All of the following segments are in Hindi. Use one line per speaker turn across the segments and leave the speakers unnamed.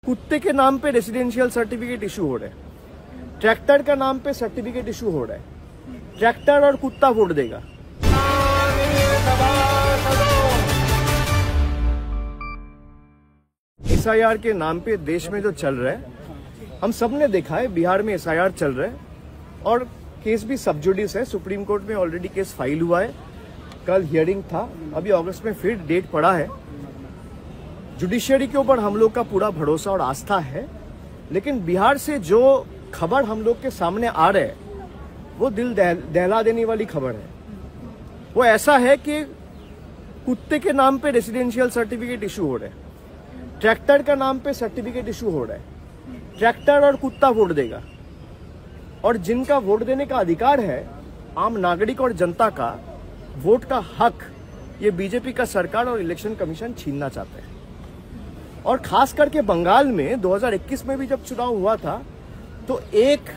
कुत्ते के नाम पे रेसिडेंशियल सर्टिफिकेट इशू हो रहे हैं, ट्रैक्टर का नाम पे सर्टिफिकेट इशू हो रहा है। ट्रैक्टर और कुत्ता वोट देगा। एसआईआर के नाम पे देश में जो चल रहा है, हम सब ने देखा है। बिहार में एसआईआर चल रहा है और केस भी सब जुडिस है। सुप्रीम कोर्ट में ऑलरेडी केस फाइल हुआ है, कल हियरिंग था, अभी अगस्त में फिर डेट पड़ा है। जुडिशियरी के ऊपर हम लोग का पूरा भरोसा और आस्था है, लेकिन बिहार से जो खबर हम लोग के सामने आ रहा है वो दिल दहला देने वाली खबर है। वो ऐसा है कि कुत्ते के नाम पे रेसिडेंशियल सर्टिफिकेट इशू हो रहे हैं, ट्रैक्टर का नाम पे सर्टिफिकेट इशू हो रहा है। ट्रैक्टर और कुत्ता वोट देगा, और जिनका वोट देने का अधिकार है, आम नागरिक और जनता का वोट का हक, ये बीजेपी का सरकार और इलेक्शन कमीशन छीनना चाहते हैं। और खास करके बंगाल में 2021 में भी जब चुनाव हुआ था तो एक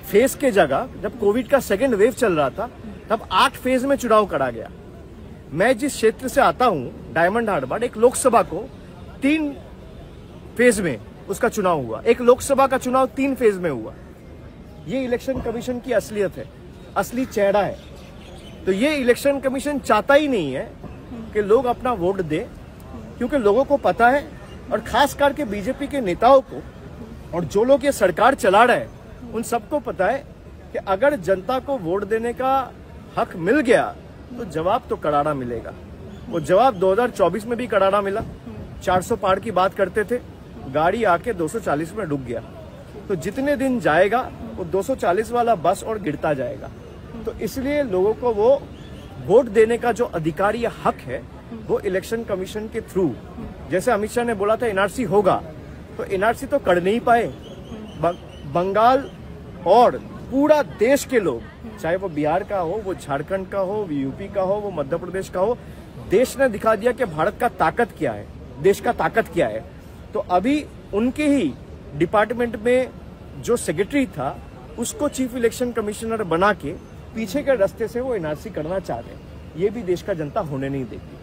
फेज के जगह, जब कोविड का सेकेंड वेव चल रहा था, तब 8 फेज में चुनाव करा गया। मैं जिस क्षेत्र से आता हूं, डायमंड हार्बर, एक लोकसभा को 3 फेज में उसका चुनाव हुआ। एक लोकसभा का चुनाव 3 फेज में हुआ। ये इलेक्शन कमीशन की असलियत है, असली चेहरा है। तो ये इलेक्शन कमीशन चाहता ही नहीं है कि लोग अपना वोट दें, क्योंकि लोगों को पता है, और खास करके बीजेपी के नेताओं को और जो लोग ये सरकार चला रहे हैं, उन सबको पता है कि अगर जनता को वोट देने का हक मिल गया तो जवाब तो करारा मिलेगा। वो जवाब 2024 में भी करारा मिला। 400 पार की बात करते थे, गाड़ी आके 240 में रुक गया। तो जितने दिन जाएगा वो 240 वाला बस और गिरता जाएगा। तो इसलिए लोगों को वो वोट देने का जो अधिकार या हक है, वो इलेक्शन कमीशन के थ्रू, जैसे अमित शाह ने बोला था एनआरसी होगा, तो एनआरसी तो कर नहीं पाए। बंगाल और पूरा देश के लोग, चाहे वो बिहार का हो, वो झारखंड का हो, वो यूपी का हो, वो मध्य प्रदेश का हो, देश ने दिखा दिया कि भारत का ताकत क्या है, देश का ताकत क्या है। तो अभी उनके ही डिपार्टमेंट में जो सेक्रेटरी था, उसको चीफ इलेक्शन कमिश्नर बना के पीछे के रास्ते से वो एनआरसी करना चाह रहे हैं। ये भी देश का जनता होने नहीं देगी।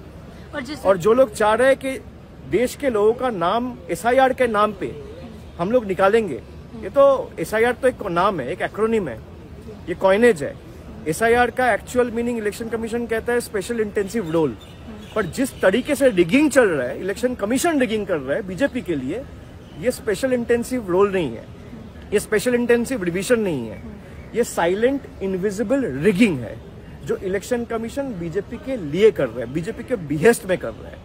और जो लोग चाह रहे हैं कि देश के लोगों का नाम एसआईआर के नाम पे हम लोग निकालेंगे, ये तो एसआईआर तो एक नाम है, एक एक्रोनिम है, ये कॉइनेज है। एसआईआर का एक्चुअल मीनिंग इलेक्शन कमीशन कहता है स्पेशल इंटेंसिव रोल। पर जिस तरीके से रिगिंग चल रहा है, इलेक्शन कमीशन रिगिंग कर रहा है बीजेपी के लिए, ये स्पेशल इंटेंसिव रोल नहीं है, ये स्पेशल इंटेंसिव रिविजन नहीं है, ये साइलेंट इनविजिबल रिगिंग है जो इलेक्शन कमीशन बीजेपी के लिए कर रहे हैं, बीजेपी के बिहेस्ट में कर रहे हैं।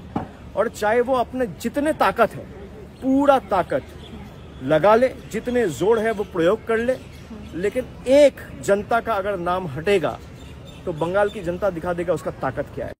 और चाहे वो अपने जितने ताकत है, पूरा ताकत लगा ले, जितने जोर है वो प्रयोग कर ले, लेकिन एक जनता का अगर नाम हटेगा तो बंगाल की जनता दिखा देगा उसका ताकत क्या है।